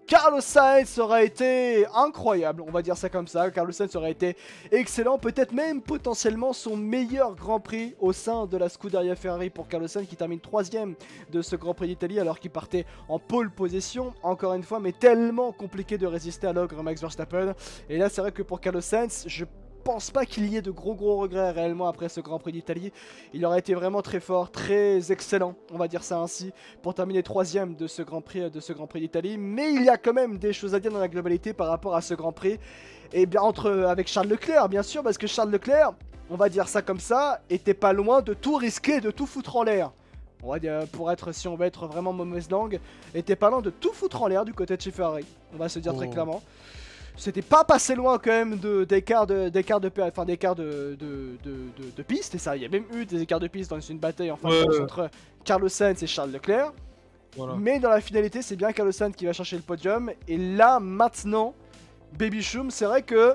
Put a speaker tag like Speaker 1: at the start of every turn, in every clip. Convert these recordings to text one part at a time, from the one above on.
Speaker 1: Carlos Sainz aurait été incroyable, on va dire ça comme ça. Carlos Sainz aurait été excellent, peut-être même potentiellement son meilleur Grand Prix au sein de la Scuderia Ferrari pour Carlos Sainz qui termine 3ème de ce Grand Prix d'Italie alors qu'il partait en pole position, encore une fois, mais tellement compliqué de résister à l'ogre Max Verstappen. Et là c'est vrai que pour Carlos Sainz, je pense pas qu'il y ait de gros regrets réellement après ce Grand Prix d'Italie. Il aurait été vraiment très fort, très excellent, on va dire ça ainsi, pour terminer 3ème de ce Grand Prix d'Italie. Mais il y a quand même des choses à dire dans la globalité par rapport à ce Grand Prix. Et bien avec Charles Leclerc bien sûr, parce que Charles Leclerc, on va dire ça comme ça, était pas loin de tout risquer, de tout foutre en l'air. On va dire, si on veut être vraiment mauvaise langue, était pas loin de tout foutre en l'air du côté de chez Ferrari. On va se dire très clairement. C'était pas passé loin quand même d'écart de piste, et ça, il y a même eu des écarts de piste dans une bataille en fin de course entre Carlos Sainz et Charles Leclerc. Voilà. Mais dans la finalité, c'est bien Carlos Sainz qui va chercher le podium. Et là, maintenant, Baby Choum, c'est vrai que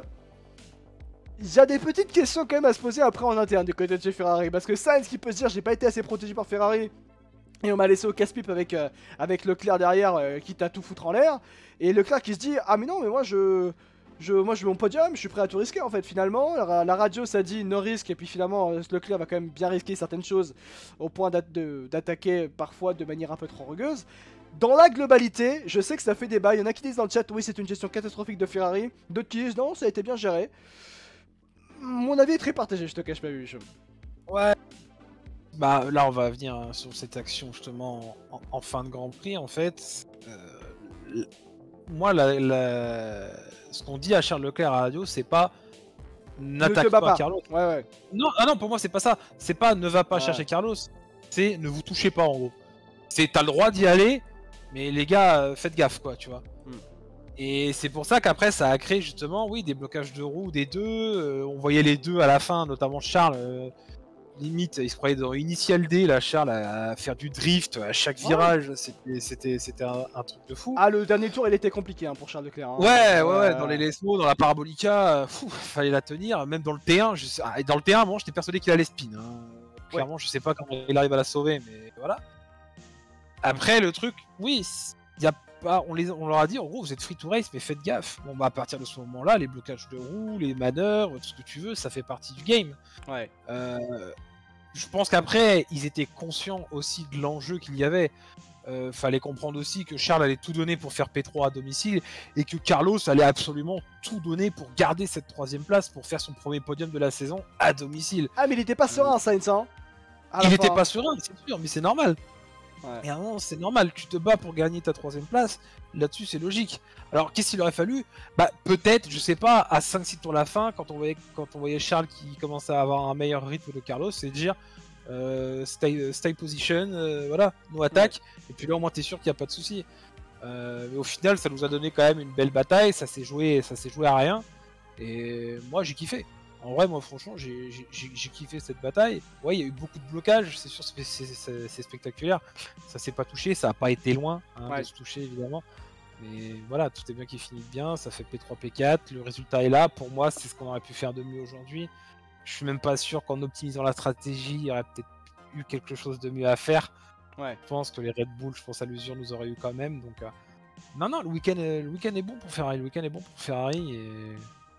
Speaker 1: il y a des petites questions quand même à se poser après en interne du côté de chez Ferrari. Parce que Sainz qui peut se dire, j'ai pas été assez protégé par Ferrari. Et on m'a laissé au casse-pipe avec Leclerc derrière, quitte à tout foutre en l'air. Et Leclerc qui se dit, ah mais non, mais moi je veux mon podium, je suis prêt à tout risquer en fait. Finalement, la radio ça dit no risk, et puis finalement Leclerc va quand même bien risquer certaines choses au point d'attaquer parfois de manière un peu trop rugueuse. Dans la globalité, je sais que ça fait débat. Il y en a qui disent dans le chat, oui c'est une gestion catastrophique de Ferrari. D'autres qui disent, non, ça a été bien géré. Mon avis est très partagé, je te cache pas, Bichon.
Speaker 2: Ouais. Bah là on va venir sur cette action justement en fin de Grand Prix en fait. Moi ce qu'on dit à Charles Leclerc à la radio c'est pas n'attaque pas Carlos.
Speaker 1: Ouais.
Speaker 2: Non, ah non, pour moi c'est pas ça. C'est pas ne va pas chercher Carlos. C'est ne vous touchez pas en gros. C'est t'as le droit d'y aller, mais les gars faites gaffe quoi, tu vois. Et c'est pour ça qu'après ça a créé justement oui des blocages de roues des deux. On voyait les deux à la fin, notamment Charles. Limite, il se croyait dans Initial D, là, Charles, à faire du drift à chaque virage. C'était un truc de fou.
Speaker 1: Ah, le dernier tour, il était compliqué hein, pour Charles Leclerc. Hein.
Speaker 2: Ouais, dans les Lesmo, dans la Parabolica, fallait la tenir. Même dans le T1, dans le T1, bon, j'étais persuadé qu'il allait spin. Hein. Clairement, je sais pas comment il arrive à la sauver, mais voilà. Après, le truc, oui, y a pas, on leur a dit, en gros, vous êtes free to race, mais faites gaffe. Bon, bah, à partir de ce moment-là, les blocages de roues, les manœuvres, tout ce que tu veux, ça fait partie du game.
Speaker 1: Ouais.
Speaker 2: Je pense qu'après, ils étaient conscients aussi de l'enjeu qu'il y avait. Fallait comprendre aussi que Charles allait tout donner pour faire P3 à domicile et que Carlos allait absolument tout donner pour garder cette 3ème place pour faire son premier podium de la saison à domicile.
Speaker 1: Ah, mais il était pas serein, Sainz, hein.
Speaker 2: Il était pas serein, c'est sûr, mais c'est normal. Et à un moment, c'est normal, tu te bats pour gagner ta 3ème place, là-dessus c'est logique. Alors qu'est-ce qu'il aurait fallu? Bah peut-être, je sais pas, à 5-6 tours la fin, quand on voyait Charles qui commençait à avoir un meilleur rythme de Carlos, c'est de dire stay position, voilà, no attaque, et puis là au moins t'es sûr qu'il n'y a pas de souci. Mais au final ça nous a donné quand même une belle bataille, ça s'est joué à rien, et moi j'ai kiffé. En vrai, moi, franchement, j'ai kiffé cette bataille. Ouais, il y a eu beaucoup de blocages, c'est sûr, c'est spectaculaire. Ça s'est pas touché, ça a pas été loin de se toucher, évidemment. Mais voilà, tout est bien qui finit bien, ça fait P3, P4, le résultat est là. Pour moi, c'est ce qu'on aurait pu faire de mieux aujourd'hui. Je suis même pas sûr qu'en optimisant la stratégie, il y aurait peut-être eu quelque chose de mieux à faire. Je pense que les Red Bull, je pense à l'usure, nous auraient eu quand même. Donc, non, le week-end est bon pour Ferrari. Le week-end est bon pour Ferrari et...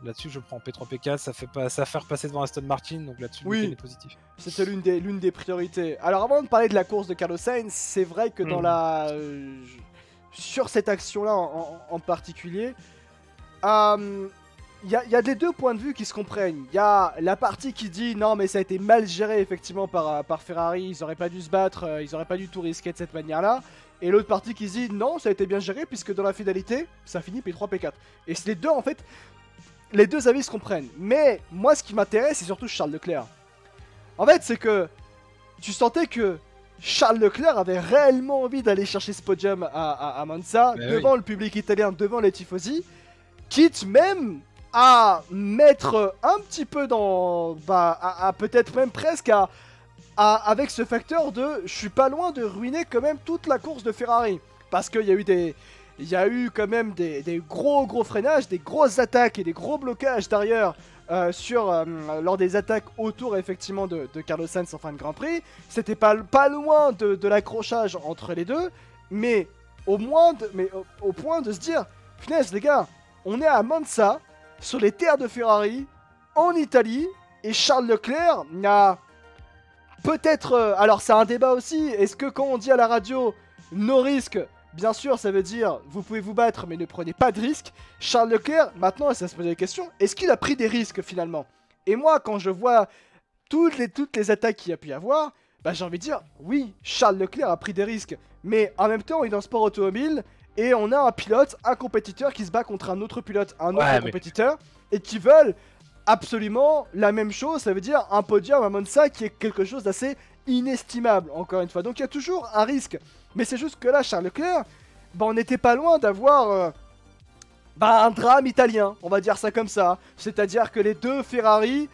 Speaker 2: Là-dessus, je prends P3, P4, ça fait repasser devant Aston Martin, donc là-dessus, le est positif.
Speaker 1: C'était l'une des priorités. Alors, avant de parler de la course de Carlos Sainz, c'est vrai que dans sur cette action-là en particulier, il y a les deux points de vue qui se comprennent. Il y a la partie qui dit non, mais ça a été mal géré effectivement par Ferrari, ils auraient pas dû se battre, ils auraient pas dû tout risquer de cette manière-là. Et l'autre partie qui dit non, ça a été bien géré puisque dans la finalité, ça finit P3, P4. Et c'est les deux en fait. Les deux avis se comprennent. Mais moi, ce qui m'intéresse, c'est surtout Charles Leclerc. En fait, c'est que tu sentais que Charles Leclerc avait réellement envie d'aller chercher ce podium à Monza, devant le public italien, devant les tifosi, quitte même à mettre un petit peu dans... peut-être même presque avec ce facteur de je suis pas loin de ruiner quand même toute la course de Ferrari. Parce qu'il y a eu il y a eu quand même des gros freinages, des grosses attaques et des gros blocages derrière lors des attaques autour effectivement de Carlos Sainz en fin de Grand Prix. C'était pas loin de l'accrochage entre les deux, mais au point de se dire, punaise les gars, on est à Monza, sur les terres de Ferrari, en Italie, et Charles Leclerc n'a peut-être... alors c'est un débat aussi, est-ce que quand on dit à la radio, no risque, bien sûr ça veut dire, vous pouvez vous battre, mais ne prenez pas de risques. Charles Leclerc, maintenant ça se pose la question, est-ce qu'il a pris des risques finalement? Et moi, quand je vois toutes les attaques qu'il y a pu y avoir, bah j'ai envie de dire, oui, Charles Leclerc a pris des risques, mais en même temps, il est dans le sport automobile, et on a un pilote, un compétiteur qui se bat contre un autre pilote, un autre compétiteur, et qui veulent absolument la même chose, ça veut dire un podium à Monza qui est quelque chose d'assez inestimable, encore une fois. Donc il y a toujours un risque, mais c'est juste que là, Charles Leclerc, bah, on n'était pas loin d'avoir un drame italien, on va dire ça comme ça. C'est-à-dire que les deux Ferrari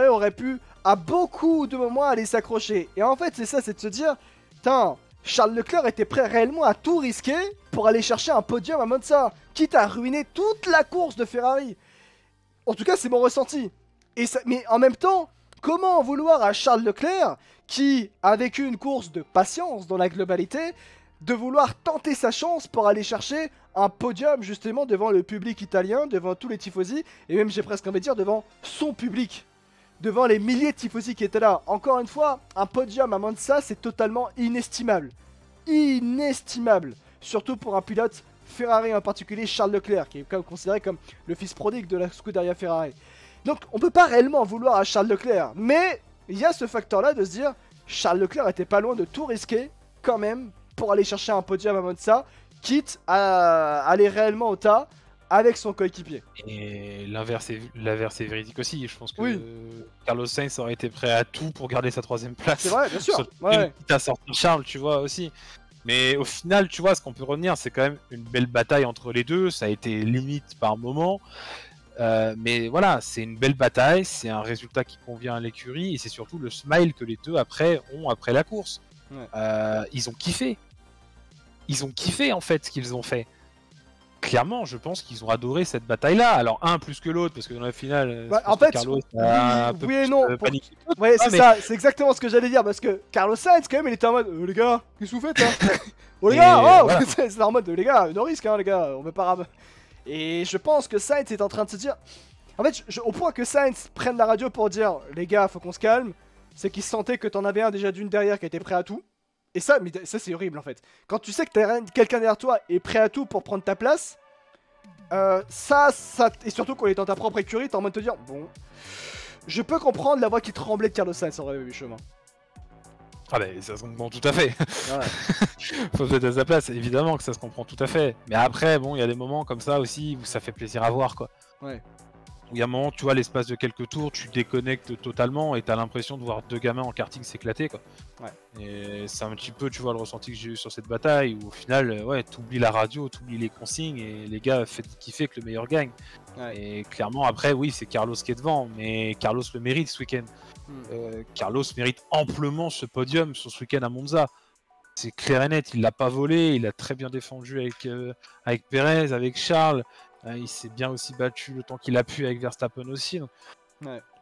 Speaker 1: auraient pu à beaucoup de moments aller s'accrocher. Et en fait, c'est ça, c'est de se dire, putain, Charles Leclerc était prêt réellement à tout risquer pour aller chercher un podium à Monza, quitte à ruiner toute la course de Ferrari. En tout cas, c'est mon ressenti. Mais en même temps, comment en vouloir à Charles Leclerc, qui a vécu une course de patience dans la globalité, de vouloir tenter sa chance pour aller chercher un podium justement devant le public italien, devant tous les tifosi, et même j'ai presque envie de dire devant son public, devant les milliers de tifosi qui étaient là. Encore une fois, un podium à Monza, c'est totalement inestimable. Inestimable. Surtout pour un pilote Ferrari en particulier, Charles Leclerc, qui est considéré comme le fils prodigue de la Scuderia Ferrari. Donc on peut pas réellement en vouloir à Charles Leclerc, mais il y a ce facteur-là de se dire, Charles Leclerc était pas loin de tout risquer, quand même, pour aller chercher un podium à Monza, quitte à aller réellement au tas avec son coéquipier.
Speaker 2: Et l'inverse est véridique aussi. Je pense que Carlos Sainz aurait été prêt à tout pour garder sa 3ème place.
Speaker 1: C'est vrai, bien sûr.
Speaker 2: Quitte à sortir Charles, tu vois, aussi. Mais au final, tu vois, ce qu'on peut retenir, c'est quand même une belle bataille entre les deux. Ça a été limite par moment. Mais voilà, c'est une belle bataille. C'est un résultat qui convient à l'écurie. Et c'est surtout le smile que les deux ont après la course. Ils ont kiffé. Ils ont kiffé, en fait, ce qu'ils ont fait. Clairement, je pense qu'ils ont adoré cette bataille-là. Alors, un plus que l'autre, parce que dans la finale,
Speaker 1: en fait,
Speaker 2: Carlos a un peu
Speaker 1: oui et non.
Speaker 2: paniqué.
Speaker 1: Ouais, c'est ça, c'est exactement ce que j'allais dire, parce que Carlos Sainz, quand même, il était en mode, les gars, qu'est-ce que vous faites, là? Oh les gars, oh voilà. C'est en mode, les gars, no risque, hein, les gars, on veut pas Et je pense que Sainz est en train de se dire, en fait, au point que Sainz prenne la radio pour dire, les gars, faut qu'on se calme, c'est qu'il sentait que t'en avais un déjà d'une derrière qui était prêt à tout. Et ça c'est horrible en fait. Quand tu sais que quelqu'un derrière toi est prêt à tout pour prendre ta place, et surtout quand il est dans ta propre écurie, t'es en mode de te dire, bon, je peux comprendre la voix qui tremblait de Carlos Sainz en vrai, du chemin.
Speaker 2: Ah bah ça se comprend tout à fait. Faut peut-être à sa place, évidemment que ça se comprend tout à fait. Mais après, bon, il y a des moments comme ça aussi où ça fait plaisir à voir, quoi.
Speaker 1: Ouais.
Speaker 2: Il y a un moment, tu vois, l'espace de quelques tours, tu déconnectes totalement et t'as l'impression de voir deux gamins en karting s'éclater, quoi.
Speaker 1: Ouais.
Speaker 2: Et c'est un petit peu, tu vois, le ressenti que j'ai eu sur cette bataille où au final, ouais, t'oublies la radio, t'oublies les consignes et les gars, faites kiffer que le meilleur gagne. Ouais. Et clairement, après, oui, c'est Carlos qui est devant, mais Carlos le mérite ce week-end. Carlos mérite amplement ce podium sur ce week-end à Monza. C'est clair et net, il l'a pas volé, il a très bien défendu avec Perez, avec Charles. Il s'est bien aussi battu le temps qu'il a pu avec Verstappen aussi. Donc,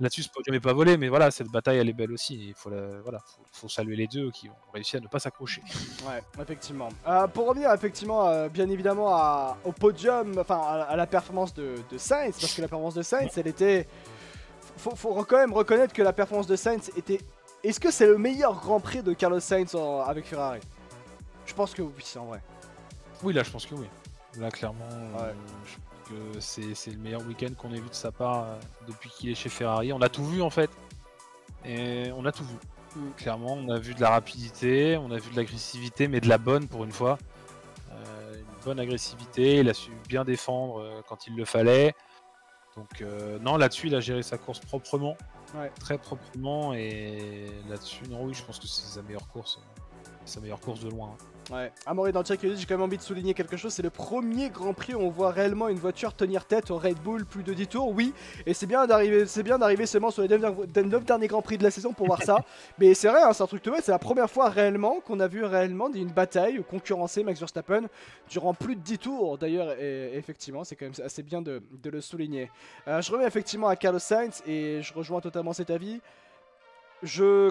Speaker 2: là-dessus, ce podium n'est pas volé, mais voilà, cette bataille elle est belle aussi. Il faut saluer les deux qui ont réussi à ne pas s'accrocher.
Speaker 1: Ouais, effectivement. Pour revenir effectivement, bien évidemment, au podium, enfin à la performance de Sainz, parce que la performance de Sainz, elle était. Faut quand même reconnaître que la performance de Sainz était. Est-ce que c'est le meilleur Grand Prix de Carlos Sainz avec Ferrari? Je pense que oui, en vrai.
Speaker 2: Oui, là, je pense que oui. Là, clairement, je pense que c'est le meilleur week-end qu'on ait vu de sa part depuis qu'il est chez Ferrari. On a tout vu en fait. Et on a tout vu. Clairement, on a vu de la rapidité, on a vu de l'agressivité, mais de la bonne pour une fois. Une bonne agressivité, il a su bien défendre quand il le fallait. Donc non, là-dessus, il a géré sa course proprement. Très proprement. Et là-dessus, non, oui, je pense que c'est sa meilleure course. Sa meilleure course de loin.
Speaker 1: Ouais, Amaury dans le chat qui dit, j'ai quand même envie de souligner quelque chose, c'est le premier Grand Prix où on voit réellement une voiture tenir tête au Red Bull plus de 10 tours, oui, et c'est bien d'arriver seulement sur les 9 derniers Grands Prix de la saison pour voir ça, mais c'est vrai, hein, c'est un truc de bête, c'est la première fois réellement qu'on a vu réellement une bataille concurrencer Max Verstappen durant plus de 10 tours, d'ailleurs, et effectivement, c'est quand même assez bien de le souligner. Je reviens effectivement à Carlos Sainz, et je rejoins totalement cet avis,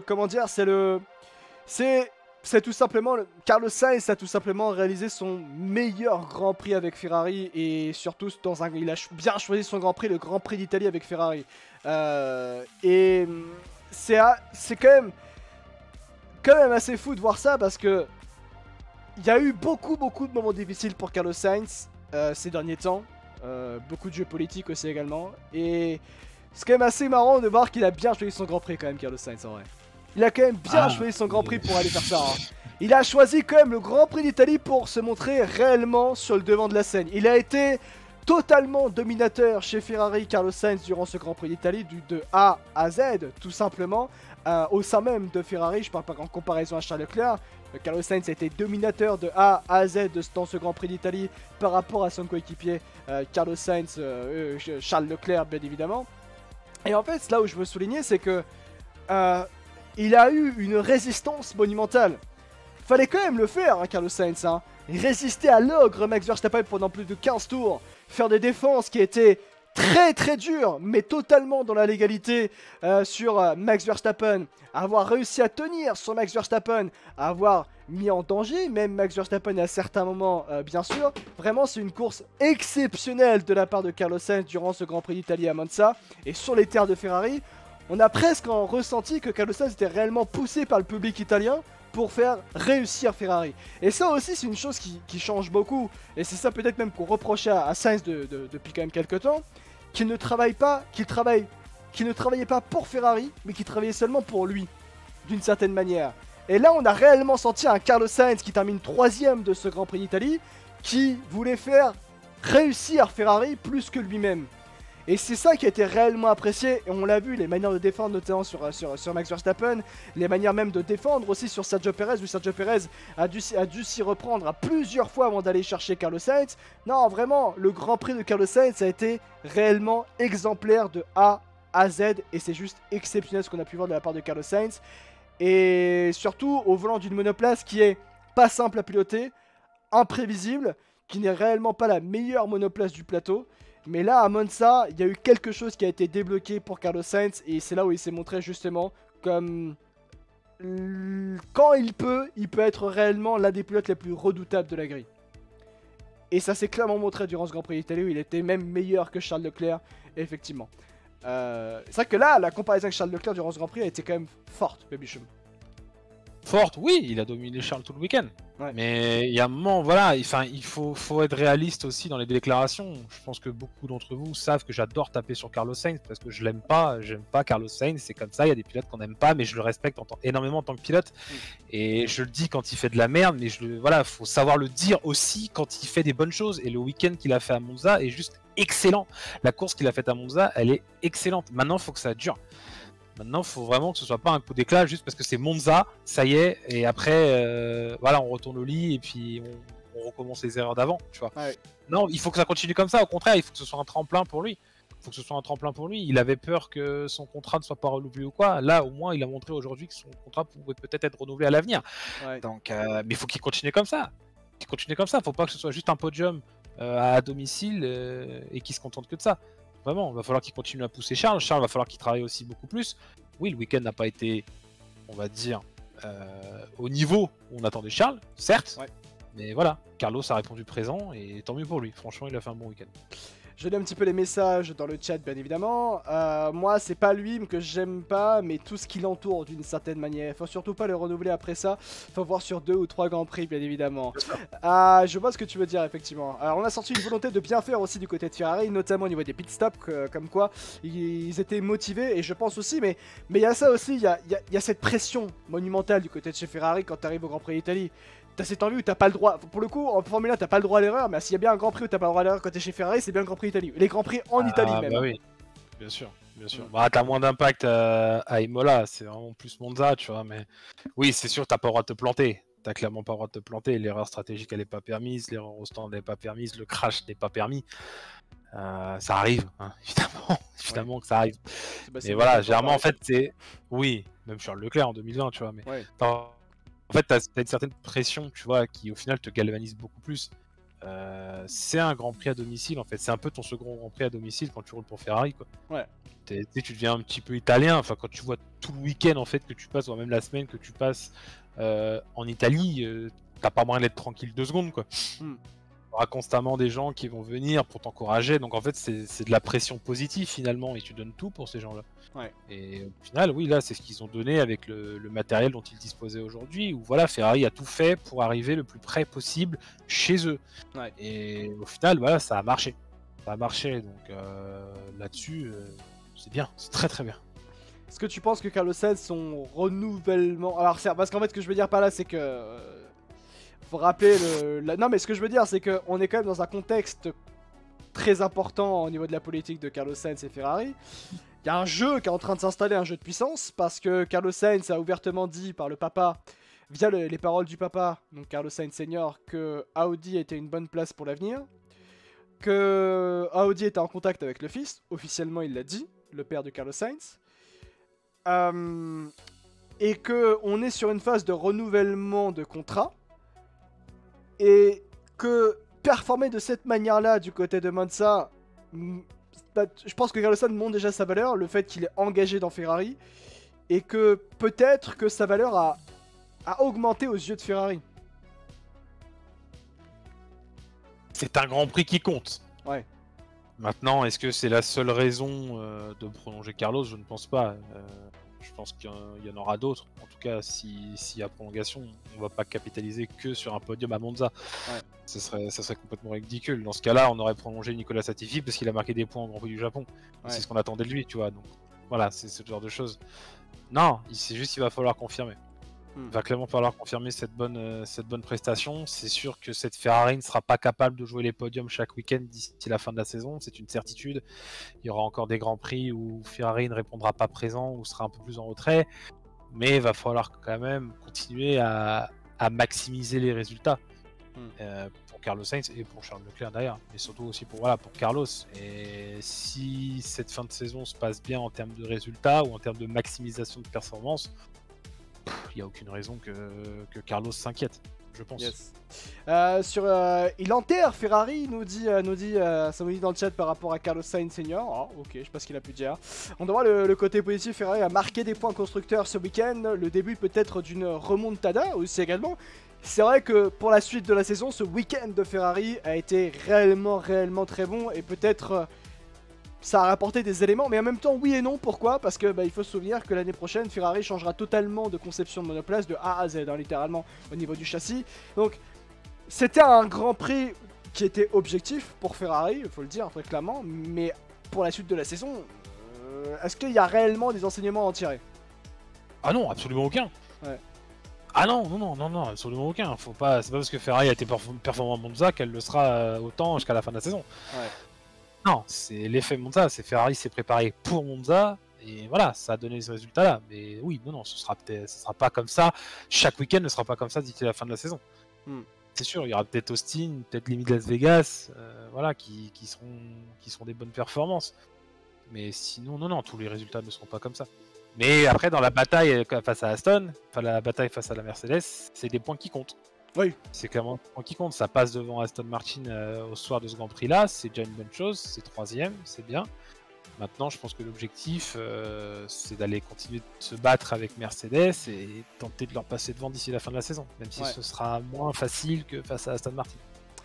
Speaker 1: comment dire, c'est c'est tout simplement... Carlos Sainz a tout simplement réalisé son meilleur Grand Prix avec Ferrari et surtout il a bien choisi son Grand Prix, le Grand Prix d'Italie avec Ferrari. Et c'est quand même assez fou de voir ça parce que il y a eu beaucoup de moments difficiles pour Carlos Sainz ces derniers temps. Beaucoup de jeux politiques aussi également. Et c'est quand même assez marrant de voir qu'il a bien choisi son Grand Prix quand même, Carlos Sainz, en vrai. Il a quand même bien choisi son Grand Prix pour aller faire ça. Hein. Il a choisi quand même le Grand Prix d'Italie pour se montrer réellement sur le devant de la scène. Il a été totalement dominateur chez Ferrari, Carlos Sainz, durant ce Grand Prix d'Italie, de A à Z, tout simplement. Au sein même de Ferrari, je parle pas en comparaison à Charles Leclerc. Carlos Sainz a été dominateur de A à Z dans ce Grand Prix d'Italie par rapport à son coéquipier Carlos Sainz, Charles Leclerc bien évidemment. Et en fait, là où je veux souligner, c'est que il a eu une résistance monumentale. Fallait quand même le faire, hein, Carlos Sainz. Hein. Résister à l'ogre Max Verstappen pendant plus de 15 tours. Faire des défenses qui étaient très dures, mais totalement dans la légalité sur Max Verstappen. Avoir réussi à tenir sur Max Verstappen. Avoir mis en danger même Max Verstappen à certains moments, bien sûr. Vraiment, c'est une course exceptionnelle de la part de Carlos Sainz durant ce Grand Prix d'Italie à Monza. Et sur les terres de Ferrari, on a presque ressenti que Carlos Sainz était réellement poussé par le public italien pour faire réussir Ferrari. Et ça aussi, c'est une chose qui change beaucoup. Et c'est ça peut-être même qu'on reprochait à Sainz depuis quand même quelques temps, qu'il ne travaillait pas pour Ferrari, mais qu'il travaillait seulement pour lui, d'une certaine manière. Et là, on a réellement senti un Carlos Sainz qui termine 3ème de ce Grand Prix d'Italie, qui voulait faire réussir Ferrari plus que lui-même. Et c'est ça qui a été réellement apprécié, et on l'a vu, les manières de défendre notamment sur Max Verstappen, les manières même de défendre aussi sur Sergio Perez, où Sergio Perez a dû s'y reprendre à plusieurs fois avant d'aller chercher Carlos Sainz. Non, vraiment, le Grand Prix de Carlos Sainz a été réellement exemplaire de A à Z, et c'est juste exceptionnel ce qu'on a pu voir de la part de Carlos Sainz. Et surtout au volant d'une monoplace qui est pas simple à piloter, imprévisible, qui n'est réellement pas la meilleure monoplace du plateau. Mais là, à Monza, il y a eu quelque chose qui a été débloqué pour Carlos Sainz. Et c'est là où il s'est montré justement comme... Quand il peut être réellement l'un des pilotes les plus redoutables de la grille. Et ça s'est clairement montré durant ce Grand Prix d'Italie où il était même meilleur que Charles Leclerc, effectivement. C'est vrai que là, la comparaison avec Charles Leclerc durant ce Grand Prix a été quand même forte, Babychum.
Speaker 2: Forte, oui, il a dominé Charles tout le week-end. Ouais. Mais il y a un moment, voilà, il faut être réaliste aussi dans les déclarations. Je pense que beaucoup d'entre vous savent que j'adore taper sur Carlos Sainz parce que je l'aime pas, j'aime pas Carlos Sainz, c'est comme ça, il y a des pilotes qu'on n'aime pas, mais je le respecte énormément en tant que pilote. Et je le dis quand il fait de la merde, mais voilà, faut savoir le dire aussi quand il fait des bonnes choses. Et le week-end qu'il a fait à Monza est juste excellent. La course qu'il a faite à Monza, elle est excellente. Maintenant, il faut que ça dure. Maintenant, il faut vraiment que ce soit pas un coup d'éclat juste parce que c'est Monza, ça y est, et après, voilà, on retourne au lit et puis on recommence les erreurs d'avant, tu vois. Ouais. Non, il faut que ça continue comme ça, au contraire, il faut que ce soit un tremplin pour lui. Il avait peur que son contrat ne soit pas renouvelé ou quoi. Là, au moins, il a montré aujourd'hui que son contrat pouvait peut-être être renouvelé à l'avenir. Ouais. Donc, mais il faut qu'il continue comme ça. Faut pas que ce soit juste un podium à domicile et qu'il se contente que de ça. Vraiment, il va falloir qu'il continue à pousser Charles. Charles va falloir qu'il travaille aussi beaucoup plus. Oui, le week-end n'a pas été, on va dire, au niveau où on attendait Charles, certes. Ouais. Mais voilà, Carlos a répondu présent et tant mieux pour lui. Franchement, il a fait un bon week-end.
Speaker 1: Je lis un petit peu les messages dans le chat, bien évidemment. Moi, c'est pas lui que j'aime pas, mais tout ce qui l'entoure d'une certaine manière. Faut surtout pas le renouveler après ça. Faut voir sur 2 ou 3 Grands Prix, bien évidemment. Je vois ce que tu veux dire, effectivement. Alors, on a sorti une volonté de bien faire aussi du côté de Ferrari, notamment au niveau des pit stops, comme quoi ils étaient motivés. Et je pense aussi, mais il y a ça aussi, il y a cette pression monumentale du côté de chez Ferrari quand tu arrives au Grand Prix d'Italie. T'as cette envie où t'as pas le droit, pour le coup en Formule 1 t'as pas le droit à l'erreur, mais s'il y a bien un Grand Prix où t'as pas le droit à l'erreur quand t'es chez Ferrari, c'est bien le Grand Prix d'Italie. Les Grands Prix en Italie même.
Speaker 2: Bah oui, bien sûr. Bah t'as moins d'impact à Imola, c'est vraiment plus Monza, tu vois, mais oui c'est sûr t'as pas le droit de te planter. T'as clairement pas le droit de te planter, l'erreur stratégique elle est pas permise, l'erreur au stand elle est pas permise, le crash n'est pas permis. Ça arrive, hein, évidemment ouais. Que ça arrive. Mais voilà, généralement en fait c'est... Oui, même Charles Leclerc en 2020, tu vois, mais... Ouais. En fait, t'as une certaine pression, tu vois, qui au final te galvanise beaucoup plus. C'est un Grand Prix à domicile, en fait. C'est un peu ton second Grand Prix à domicile quand tu roules pour Ferrari, quoi. Ouais. Tu deviens un petit peu italien. Enfin, quand tu vois tout le week-end, en fait, que tu passes, ou même la semaine que tu passes En Italie, t'as pas moyen d'être tranquille 2 secondes, quoi. Il y aura constamment des gens qui vont venir pour t'encourager, donc en fait c'est de la pression positive finalement, et tu donnes tout pour ces gens-là.
Speaker 1: Ouais.
Speaker 2: Et au final, oui, là c'est ce qu'ils ont donné avec le matériel dont ils disposaient aujourd'hui, où voilà, Ferrari a tout fait pour arriver le plus près possible chez eux.
Speaker 1: Ouais.
Speaker 2: Et au final, voilà, ça a marché. Ça a marché, donc là-dessus, c'est bien, c'est très très bien.
Speaker 1: Est-ce que tu penses que Carlos Sainz, son renouvellement... Alors, parce qu'en fait, ce que je veux dire par là, c'est que... faut rappeler Non, mais ce que je veux dire, c'est qu'on est quand même dans un contexte très important au niveau de la politique de Carlos Sainz et Ferrari. Il y a un jeu qui est en train de s'installer, un jeu de puissance, parce que Carlos Sainz a ouvertement dit par le papa, via les paroles du papa, donc Carlos Sainz Senior, que Audi était une bonne place pour l'avenir, que Audi était en contact avec le fils, officiellement il l'a dit, le père de Carlos Sainz, et qu'on est sur une phase de renouvellement de contrat, et que performer de cette manière-là du côté de Monza, je pense que Carlos Sainz montre déjà sa valeur, le fait qu'il est engagé dans Ferrari, et que peut-être que sa valeur a augmenté aux yeux de Ferrari.
Speaker 2: C'est un Grand Prix qui compte.
Speaker 1: Ouais.
Speaker 2: Maintenant, est-ce que c'est la seule raison de prolonger Carlos? Je ne pense pas. Je pense qu'il y en aura d'autres. En tout cas, s'il y a prolongation, on va pas capitaliser que sur un podium à Monza.
Speaker 1: Ouais.
Speaker 2: Ça serait complètement ridicule. Dans ce cas-là, on aurait prolongé Nicolas Latifi parce qu'il a marqué des points au Grand Prix du Japon. Ouais. C'est ce qu'on attendait de lui, tu vois. Donc voilà, c'est ce genre de choses. Non, c'est juste qu'il va falloir confirmer. Il va clairement falloir confirmer cette bonne prestation. C'est sûr que cette Ferrari ne sera pas capable de jouer les podiums chaque week-end d'ici la fin de la saison, c'est une certitude. Il y aura encore des grands prix où Ferrari ne répondra pas présent ou sera un peu plus en retrait, mais il va falloir quand même continuer à maximiser les résultats pour Carlos Sainz et pour Charles Leclerc d'ailleurs, mais surtout aussi pour Carlos. Et si cette fin de saison se passe bien en termes de résultats ou en termes de maximisation de performance, il n'y a aucune raison que Carlos s'inquiète, je pense.
Speaker 1: Yes. Il enterre Ferrari, nous dit ça nous dit dans le chat par rapport à Carlos Sainz Senior. Oh, ok, je sais pas ce qu'il a pu dire. On doit voir le côté positif. Ferrari a marqué des points constructeurs ce week-end. Le début peut-être d'une remontada aussi également. C'est vrai que pour la suite de la saison, ce week-end de Ferrari a été réellement très bon et peut-être ça a rapporté des éléments, mais en même temps oui et non. Pourquoi? Parce que il faut se souvenir que l'année prochaine Ferrari changera totalement de conception de monoplace de A à Z, hein, littéralement au niveau du châssis. Donc c'était un Grand Prix qui était objectif pour Ferrari, il faut le dire très clairement, mais pour la suite de la saison, est-ce qu'il y a réellement des enseignements à en tirer?
Speaker 2: Ah non, absolument aucun.
Speaker 1: Ouais.
Speaker 2: Ah non, absolument aucun. Faut pas, c'est pas parce que Ferrari a été performant à Monza qu'elle le sera autant jusqu'à la fin de la saison.
Speaker 1: Ouais.
Speaker 2: Non, c'est l'effet Monza, c'est Ferrari s'est préparé pour Monza, et voilà, ça a donné ce résultat-là. Mais oui, non, ce sera pas comme ça. Chaque week-end ne sera pas comme ça d'ici la fin de la saison. C'est sûr, il y aura peut-être Austin, peut-être limite Las Vegas, voilà, qui seront des bonnes performances. Mais sinon, non, tous les résultats ne seront pas comme ça. Mais après, dans la bataille face à Aston, la bataille face à la Mercedes, c'est des points qui comptent.
Speaker 1: Oui.
Speaker 2: C'est clairement des points qui comptent. Ça passe devant Aston Martin au soir de ce Grand Prix-là, c'est déjà une bonne chose, c'est 3ème, c'est bien. Maintenant, je pense que l'objectif, c'est d'aller continuer de se battre avec Mercedes et tenter de leur passer devant d'ici la fin de la saison, même si ce sera moins facile que face à Aston Martin.